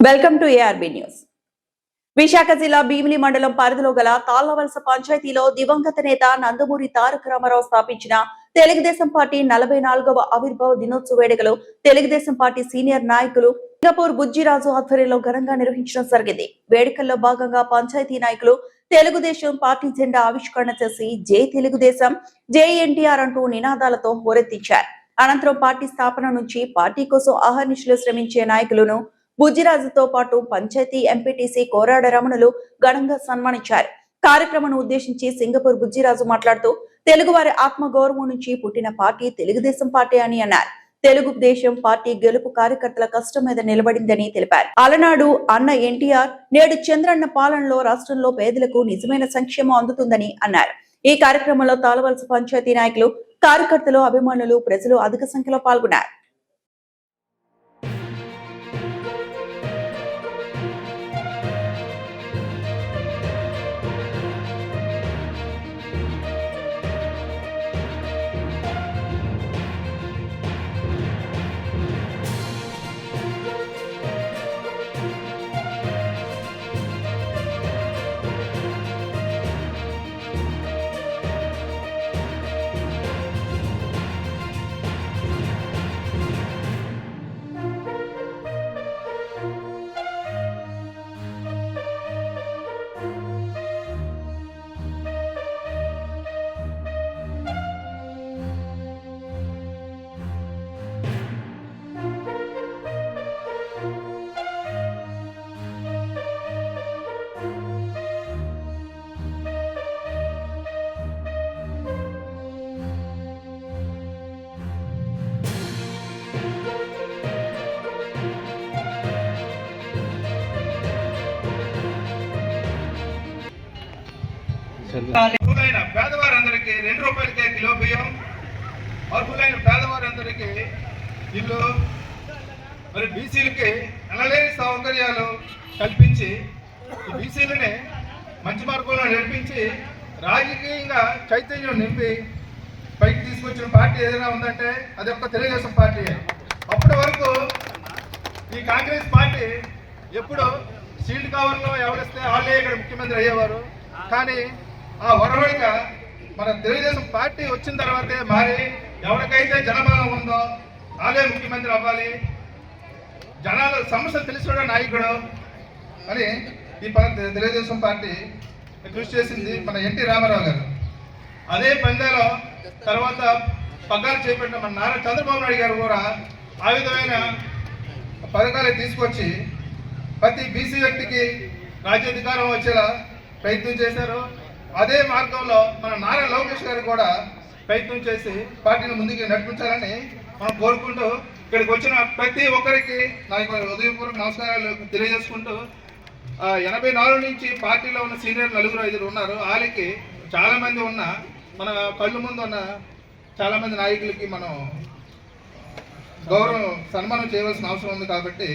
Welcome to ARB news. Visakha జిల్లా భీమిలి మండలం పరిధిలో గల తాళ్లవలస పంచాయతీలో దివంగత నేత నందమూరి తారక రామారావు స్థాపించిన తెలుగుదేశం పార్టీ 44వ ఆవిర్భావ దినోత్సవ వేడుకలు తెలుగుదేశం పార్టీ సీనియర్ నాయకులు సింగపూర్ బుజ్జిరాజు ఆధ్వర్యంలో ఘనంగా నిర్వహించడం జరిగింది. వేడుకల్లో భాగంగా పంచాయతీ నాయకులు తెలుగుదేశం పార్టీ జెండా ఆవిష్కరణ చేసి జై తెలుగుదేశం, జై ఎన్టీఆర్ అంటూ నినాదాలతో హోరెత్తించారు. అనంతరం పార్టీ స్థాపన నుంచి పార్టీ కోసం అహర్నిశలు శ్రమించే నాయకులను బుజ్జిరాజుతో పాటు పంచాయతీ ఎంపీటీసీ కోరాడ రమణులు ఘనంగా సన్మానించారు. కార్యక్రమాన్ని ఉద్దేశించి సింగపూర్ బుజ్జిరాజు మాట్లాడుతూ తెలుగువారి ఆత్మగౌరవం నుంచి పుట్టిన పార్టీ తెలుగుదేశం పార్టీ అని అన్నారు. తెలుగుదేశం పార్టీ గెలుపు కార్యకర్తల కష్టం మీద నిలబడిందని తెలిపారు. అలనాడు అన్న ఎన్టీఆర్, నేడు చంద్రన్న పాలనలో రాష్ట్రంలో పేదలకు నిజమైన సంక్షేమం అందుతుందని అన్నారు. ఈ కార్యక్రమంలో తాళవలస పంచాయతీ నాయకులు, కార్యకర్తలు, అభిమానులు, ప్రజలు అధిక సంఖ్యలో పాల్గొన్నారు. పేదవారందరికీ ₹2 కిలో బియ్యం, అర్హులైన పేదవారందరికీ ఇల్లు, మరి బీసీలకి ఎనలేని సౌకర్యాలు కల్పించి బీసీలని మంచి మార్గంలో నడిపించి రాజకీయంగా చైతన్యం నింపి పైకి తీసుకొచ్చిన పార్టీ ఏదైనా ఉందంటే అది ఒక్క తెలుగుదేశం పార్టీ. అప్పటి వరకు ఈ కాంగ్రెస్ పార్టీ ఎప్పుడు సీల్డ్ కవర్లో ఎవరిస్తే వాళ్ళే ఇక్కడ ముఖ్యమంత్రి అయ్యేవారు. కానీ ఆ వరవడిగా మన తెలుగుదేశం పార్టీ వచ్చిన తర్వాతే మారి ఎవరికైతే జనబలం ఉందో వాళ్ళే ముఖ్యమంత్రి అవ్వాలి, జనాల సమస్యలు తెలిసిన నాయకుడు అని ఈ తెలుగుదేశం పార్టీ కృషి చేసింది మన ఎన్టీ రామారావు గారు. అదే పందాలో తర్వాత పగ్గాలు చేపట్టిన మన నారా చంద్రబాబు నాయుడు గారు కూడా ఆ విధమైన పథకాలు తీసుకొచ్చి ప్రతి బీసీ వ్యక్తికి రాజ్యాధికారం వచ్చేలా ప్రయత్నం చేశారు. అదే మార్గంలో మన నారా లోకేష్ గారు కూడా ప్రయత్నం చేసి పార్టీని ముందుకు నడిపించాలని మనం కోరుకుంటూ ఇక్కడికి వచ్చిన ప్రతి ఒక్కరికి నాకు ఉదయపూర్వక నమస్కారాలు తెలియజేసుకుంటూ 84 నుంచి పార్టీలో ఉన్న సీనియర్ 4-5 ఉన్నారు. వాళ్ళకి చాలామంది ఉన్న మన కళ్ళు ముందు ఉన్న చాలామంది నాయకులకి మనం గౌరవం సన్మానం చేయవలసిన అవసరం ఉంది. కాబట్టి